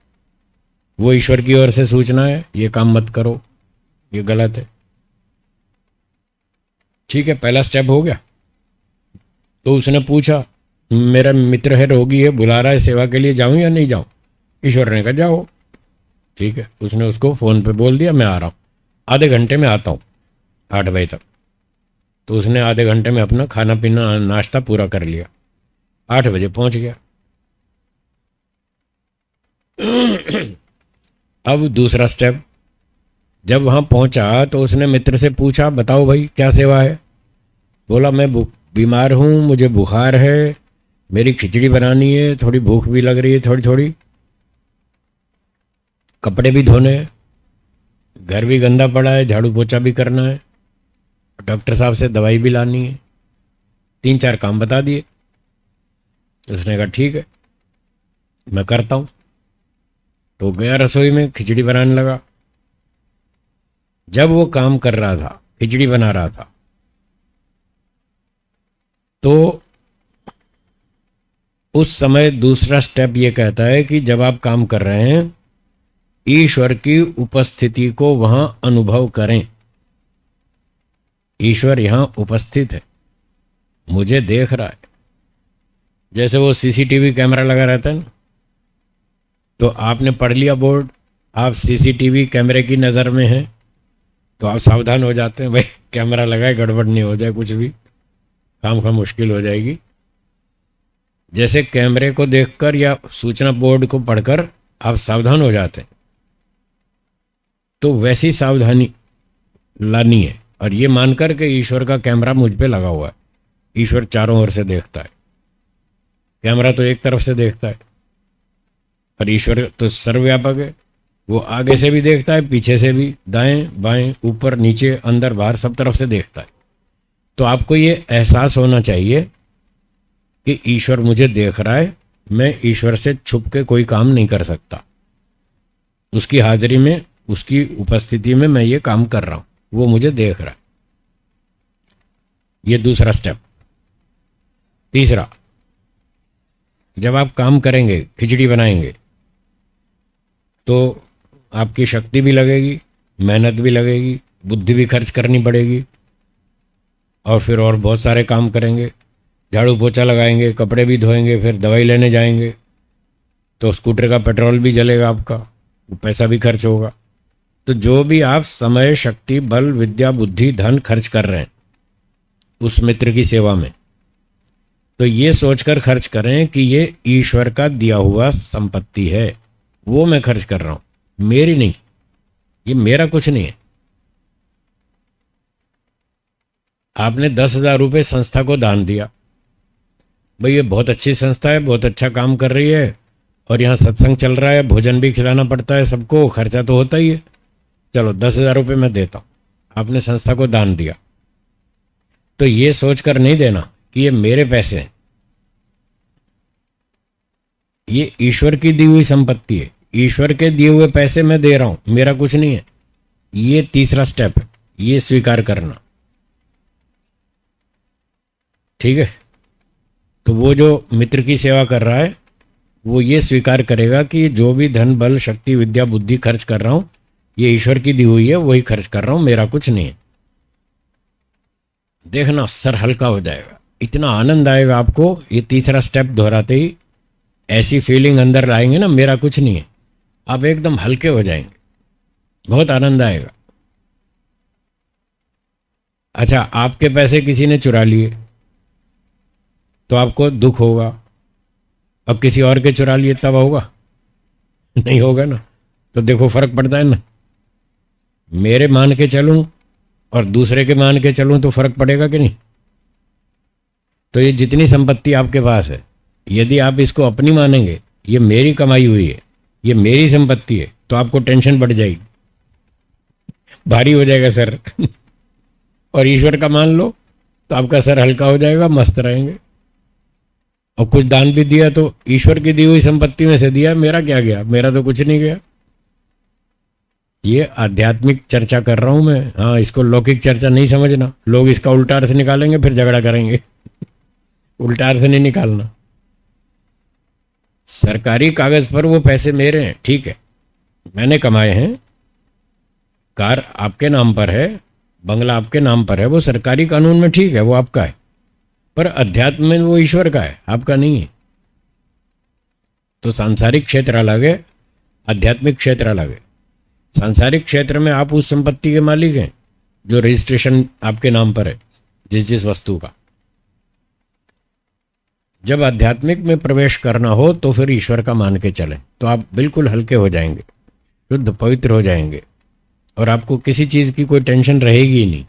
वो ईश्वर की ओर से सूचना है, ये काम मत करो, ये गलत है। ठीक है, पहला स्टेप हो गया। तो उसने पूछा मेरा मित्र है, रोगी है, बुला रहा है सेवा के लिए, जाऊं या नहीं जाऊं? ईश्वर ने कहा जाओ। ठीक है, उसने उसको फोन पे बोल दिया मैं आ रहा हूं, आधे घंटे में आता हूं, 8 बजे तक। तो उसने आधे घंटे में अपना खाना पीना नाश्ता पूरा कर लिया, 8 बजे पहुंच गया। अब दूसरा स्टेप, जब वहां पहुंचा तो उसने मित्र से पूछा बताओ भाई क्या सेवा है? बोला मैं बीमार हूं, मुझे बुखार है, मेरी खिचड़ी बनानी है, थोड़ी भूख भी लग रही है, थोड़ी थोड़ी, कपड़े भी धोने हैं, घर भी गंदा पड़ा है, झाड़ू पोछा भी करना है, डॉक्टर साहब से दवाई भी लानी है। 3-4 काम बता दिए। तो उसने कहा ठीक है मैं करता हूं। तो गया रसोई में, खिचड़ी बनाने लगा। जब वो काम कर रहा था, खिचड़ी बना रहा था, तो उस समय दूसरा स्टेप ये कहता है कि जब आप काम कर रहे हैं, ईश्वर की उपस्थिति को वहां अनुभव करें। ईश्वर यहां उपस्थित है, मुझे देख रहा है। जैसे वो सीसीटीवी कैमरा लगा रहता है ना, तो आपने पढ़ लिया बोर्ड, आप सीसीटीवी कैमरे की नज़र में हैं, तो आप सावधान हो जाते हैं, भाई कैमरा लगाए, गड़बड़ नहीं हो जाए, कुछ भी काम का मुश्किल हो जाएगी। जैसे कैमरे को देखकर या सूचना बोर्ड को पढ़कर आप सावधान हो जाते हैं, तो वैसी सावधानी लानी है, और ये मानकर के ईश्वर का कैमरा मुझ पे लगा हुआ है। ईश्वर चारों ओर से देखता है, कैमरा तो एक तरफ से देखता है, पर ईश्वर तो सर्वव्यापक है। वो आगे से भी देखता है, पीछे से भी, दाएं बाएं, ऊपर नीचे, अंदर बाहर, सब तरफ से देखता है। तो आपको ये एहसास होना चाहिए कि ईश्वर मुझे देख रहा है, मैं ईश्वर से छुप के कोई काम नहीं कर सकता। उसकी हाजिरी में, उसकी उपस्थिति में मैं ये काम कर रहा हूं, वो मुझे देख रहा है। ये दूसरा स्टेप। तीसरा, जब आप काम करेंगे, खिचड़ी बनाएंगे, तो आपकी शक्ति भी लगेगी, मेहनत भी लगेगी, बुद्धि भी खर्च करनी पड़ेगी, और फिर और बहुत सारे काम करेंगे, झाड़ू पोछा लगाएंगे, कपड़े भी धोएंगे, फिर दवाई लेने जाएंगे, तो स्कूटर का पेट्रोल भी जलेगा आपका, पैसा भी खर्च होगा। तो जो भी आप समय, शक्ति, बल, विद्या, बुद्धि, धन खर्च कर रहे हैं उस मित्र की सेवा में, तो ये सोचकर खर्च करें कि ये ईश्वर का दिया हुआ संपत्ति है, वो मैं खर्च कर रहा हूं, मेरी नहीं, ये मेरा कुछ नहीं है। आपने 10,000 रुपये संस्था को दान दिया, भाई ये बहुत अच्छी संस्था है, बहुत अच्छा काम कर रही है, और यहाँ सत्संग चल रहा है, भोजन भी खिलाना पड़ता है सबको, खर्चा तो होता ही है, चलो 10,000 रुपये मैं देता हूँ। आपने संस्था को दान दिया, तो ये सोचकर नहीं देना कि ये मेरे पैसे हैं, ये ईश्वर की दी हुई संपत्ति है, ईश्वर के दिए हुए पैसे मैं दे रहा हूं, मेरा कुछ नहीं है। ये तीसरा स्टेप है, ये स्वीकार करना। ठीक है, तो वो जो मित्र की सेवा कर रहा है, वो ये स्वीकार करेगा कि जो भी धन, बल, शक्ति, विद्या, बुद्धि खर्च कर रहा हूं, ये ईश्वर की दी हुई है, वही खर्च कर रहा हूं, मेरा कुछ नहीं है। देखना, सर हल्का हो जाएगा, इतना आनंद आएगा आपको। ये तीसरा स्टेप दोहराते ही ऐसी फीलिंग अंदर लाएंगे ना, मेरा कुछ नहीं है, आप एकदम हल्के हो जाएंगे, बहुत आनंद आएगा। अच्छा, आपके पैसे किसी ने चुरा लिए तो आपको दुख होगा, अब किसी और के चुरा लिए तब होगा? नहीं होगा ना। तो देखो फर्क पड़ता है ना, मेरे मान के चलूं और दूसरे के मान के चलूं तो फर्क पड़ेगा कि नहीं? तो ये जितनी संपत्ति आपके पास है, यदि आप इसको अपनी मानेंगे, ये मेरी कमाई हुई है, ये मेरी संपत्ति है, तो आपको टेंशन बढ़ जाएगी, भारी हो जाएगा सर। और ईश्वर का मान लो तो आपका सर हल्का हो जाएगा, मस्त रहेंगे। और कुछ दान भी दिया तो ईश्वर की दी हुई संपत्ति में से दिया, मेरा क्या गया? मेरा तो कुछ नहीं गया। ये आध्यात्मिक चर्चा कर रहा हूं मैं, हाँ, इसको लौकिक चर्चा नहीं समझना, लोग इसका उल्टा अर्थ निकालेंगे, फिर झगड़ा करेंगे। उल्टा अर्थ नहीं निकालना। सरकारी कागज पर वो पैसे मेरे हैं, ठीक है, मैंने कमाए हैं, कार आपके नाम पर है, बंगला आपके नाम पर है, वो सरकारी कानून में ठीक है, वो आपका है, पर अध्यात्म में वो ईश्वर का है, आपका नहीं है। तो सांसारिक क्षेत्र अलग है, आध्यात्मिक क्षेत्र अलग है। सांसारिक क्षेत्र में आप उस संपत्ति के मालिक हैं जो रजिस्ट्रेशन आपके नाम पर है, जिस वस्तु का। जब आध्यात्मिक में प्रवेश करना हो तो फिर ईश्वर का मान के चलें, तो आप बिल्कुल हल्के हो जाएंगे, शुद्ध पवित्र हो जाएंगे, और आपको किसी चीज़ की कोई टेंशन रहेगी ही नहीं।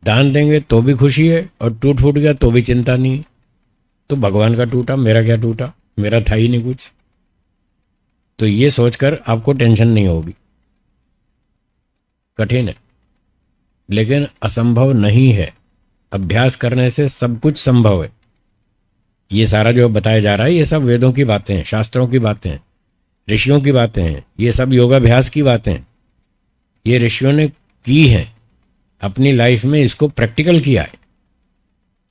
दान देंगे तो भी खुशी है, और टूट फूट गया तो भी चिंता नहीं। तो भगवान का टूटा, मेरा क्या टूटा, मेरा था ही नहीं कुछ। तो ये सोचकर आपको टेंशन नहीं होगी। कठिन है लेकिन असंभव नहीं है, अभ्यास करने से सब कुछ संभव है। ये सारा जो बताया जा रहा है, ये सब वेदों की बातें हैं, शास्त्रों की बातें हैं, ऋषियों की बातें हैं, ये सब योगाभ्यास की बातें हैं। ये ऋषियों ने की हैं, अपनी लाइफ में इसको प्रैक्टिकल किया है,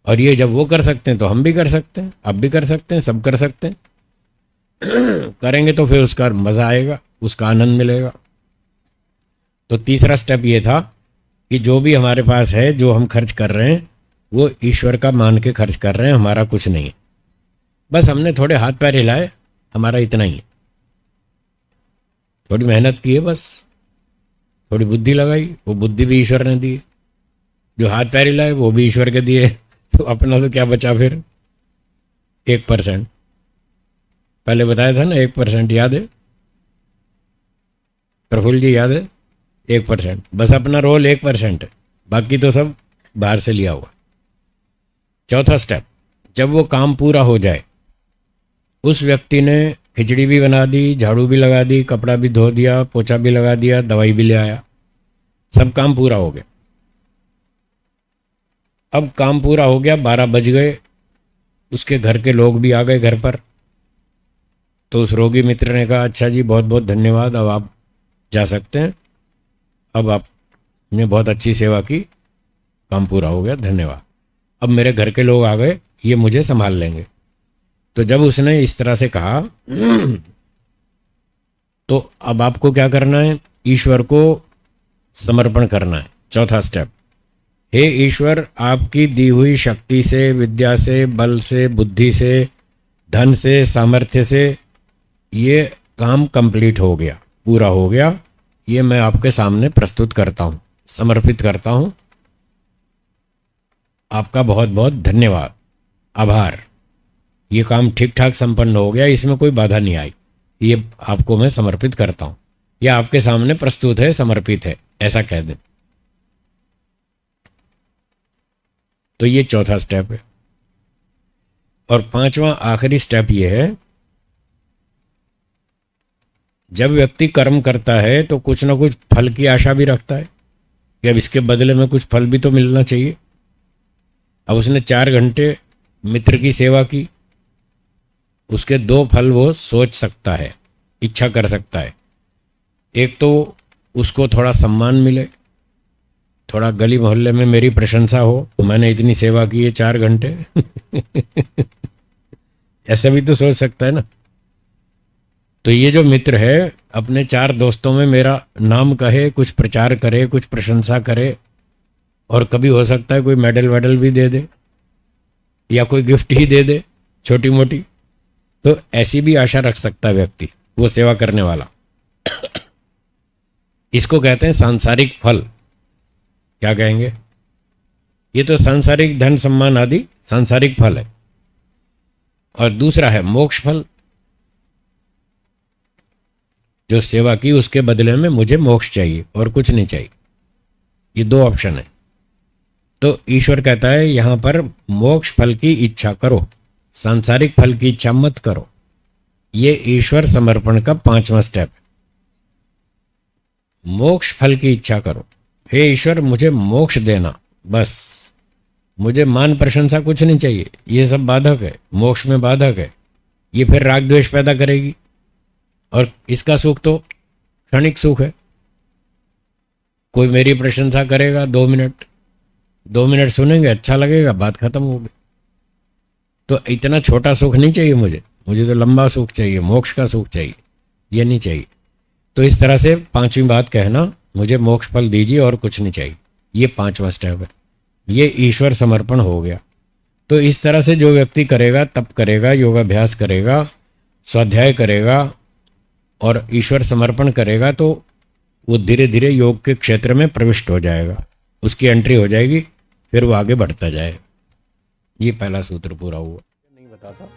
और ये जब वो कर सकते हैं तो हम भी कर सकते हैं, आप भी कर सकते हैं, सब कर सकते हैं। करेंगे तो फिर उसका मज़ा आएगा, उसका आनंद मिलेगा। तो तीसरा स्टेप ये था कि जो भी हमारे पास है, जो हम खर्च कर रहे हैं, वो ईश्वर का मान के खर्च कर रहे हैं, हमारा कुछ नहीं है। बस हमने थोड़े हाथ पैर हिलाए, हमारा इतना ही है। थोड़ी मेहनत की है, बस थोड़ी बुद्धि लगाई, वो बुद्धि भी ईश्वर ने दी। जो हाथ पैर हिलाए वो भी ईश्वर के दिए। तो अपना तो क्या बचा फिर? 1%। पहले बताया था ना, 1%, याद है प्रफुल्ल जी, याद है? 1%, बस अपना रोल 1% है, बाकी तो सब बाहर से लिया हुआ। चौथा स्टेप, जब वो काम पूरा हो जाए, उस व्यक्ति ने खिचड़ी भी बना दी, झाड़ू भी लगा दी, कपड़ा भी धो दिया, पोछा भी लगा दिया, दवाई भी ले आया, सब काम पूरा हो गया। अब काम पूरा हो गया, 12 बज गए, उसके घर के लोग भी आ गए घर पर। तो उस रोगी मित्र ने कहा, अच्छा जी, बहुत बहुत धन्यवाद, अब आप जा सकते हैं, अब आपने बहुत अच्छी सेवा की, काम पूरा हो गया, धन्यवाद। अब मेरे घर के लोग आ गए, ये मुझे संभाल लेंगे। तो जब उसने इस तरह से कहा, तो अब आपको क्या करना है? ईश्वर को समर्पण करना है। चौथा स्टेप, हे ईश्वर, आपकी दी हुई शक्ति से, विद्या से, बल से, बुद्धि से, धन से, सामर्थ्य से ये काम कंप्लीट हो गया, पूरा हो गया, ये मैं आपके सामने प्रस्तुत करता हूँ, समर्पित करता हूँ। आपका बहुत बहुत धन्यवाद, आभार। ये काम ठीक ठाक संपन्न हो गया, इसमें कोई बाधा नहीं आई, ये आपको मैं समर्पित करता हूँ, यह आपके सामने प्रस्तुत है, समर्पित है, ऐसा कह दें। तो ये चौथा स्टेप है। और पांचवा आखिरी स्टेप ये है, जब व्यक्ति कर्म करता है तो कुछ ना कुछ फल की आशा भी रखता है कि अब इसके बदले में कुछ फल भी तो मिलना चाहिए। अब उसने 4 घंटे मित्र की सेवा की, उसके 2 फल वो सोच सकता है, इच्छा कर सकता है। एक तो उसको थोड़ा सम्मान मिले, थोड़ा गली मोहल्ले में मेरी प्रशंसा हो, तो मैंने इतनी सेवा की है 4 घंटे। ऐसा भी तो सोच सकता है ना। तो ये जो मित्र है, अपने 4 दोस्तों में मेरा नाम कहे, कुछ प्रचार करे, कुछ प्रशंसा करे, और कभी हो सकता है कोई मेडल वेडल भी दे दे, या कोई गिफ्ट ही दे दे छोटी मोटी। तो ऐसी भी आशा रख सकता है व्यक्ति, वो सेवा करने वाला। इसको कहते हैं सांसारिक फल। क्या कहेंगे? ये तो सांसारिक धन सम्मान आदि सांसारिक फल है। और दूसरा है मोक्ष फल, जो सेवा की उसके बदले में मुझे मोक्ष चाहिए और कुछ नहीं चाहिए। ये 2 ऑप्शन है। तो ईश्वर कहता है यहां पर मोक्ष फल की इच्छा करो, सांसारिक फल की इच्छा मत करो। ये ईश्वर समर्पण का 5वां स्टेप है। मोक्ष फल की इच्छा करो, हे ईश्वर मुझे मोक्ष देना, बस मुझे मान प्रशंसा कुछ नहीं चाहिए, ये सब बाधक है, मोक्ष में बाधक है, ये फिर राग द्वेष पैदा करेगी। और इसका सुख तो क्षणिक सुख है। कोई मेरी प्रशंसा करेगा 2 मिनट सुनेंगे, अच्छा लगेगा, बात खत्म हो गई। तो इतना छोटा सुख नहीं चाहिए मुझे तो लंबा सुख चाहिए, मोक्ष का सुख चाहिए, ये नहीं चाहिए। तो इस तरह से 5वीं बात कहना, मुझे मोक्ष फल दीजिए और कुछ नहीं चाहिए, ये 5वां स्टेप है। ये ईश्वर समर्पण हो गया। तो इस तरह से जो व्यक्ति करेगा, तप करेगा, योगाभ्यास करेगा, स्वाध्याय करेगा और ईश्वर समर्पण करेगा, तो वो धीरे धीरे योग के क्षेत्र में प्रविष्ट हो जाएगा, उसकी एंट्री हो जाएगी, फिर वो आगे बढ़ता जाएगा। ये पहला सूत्र पूरा हुआ। नहीं बताता।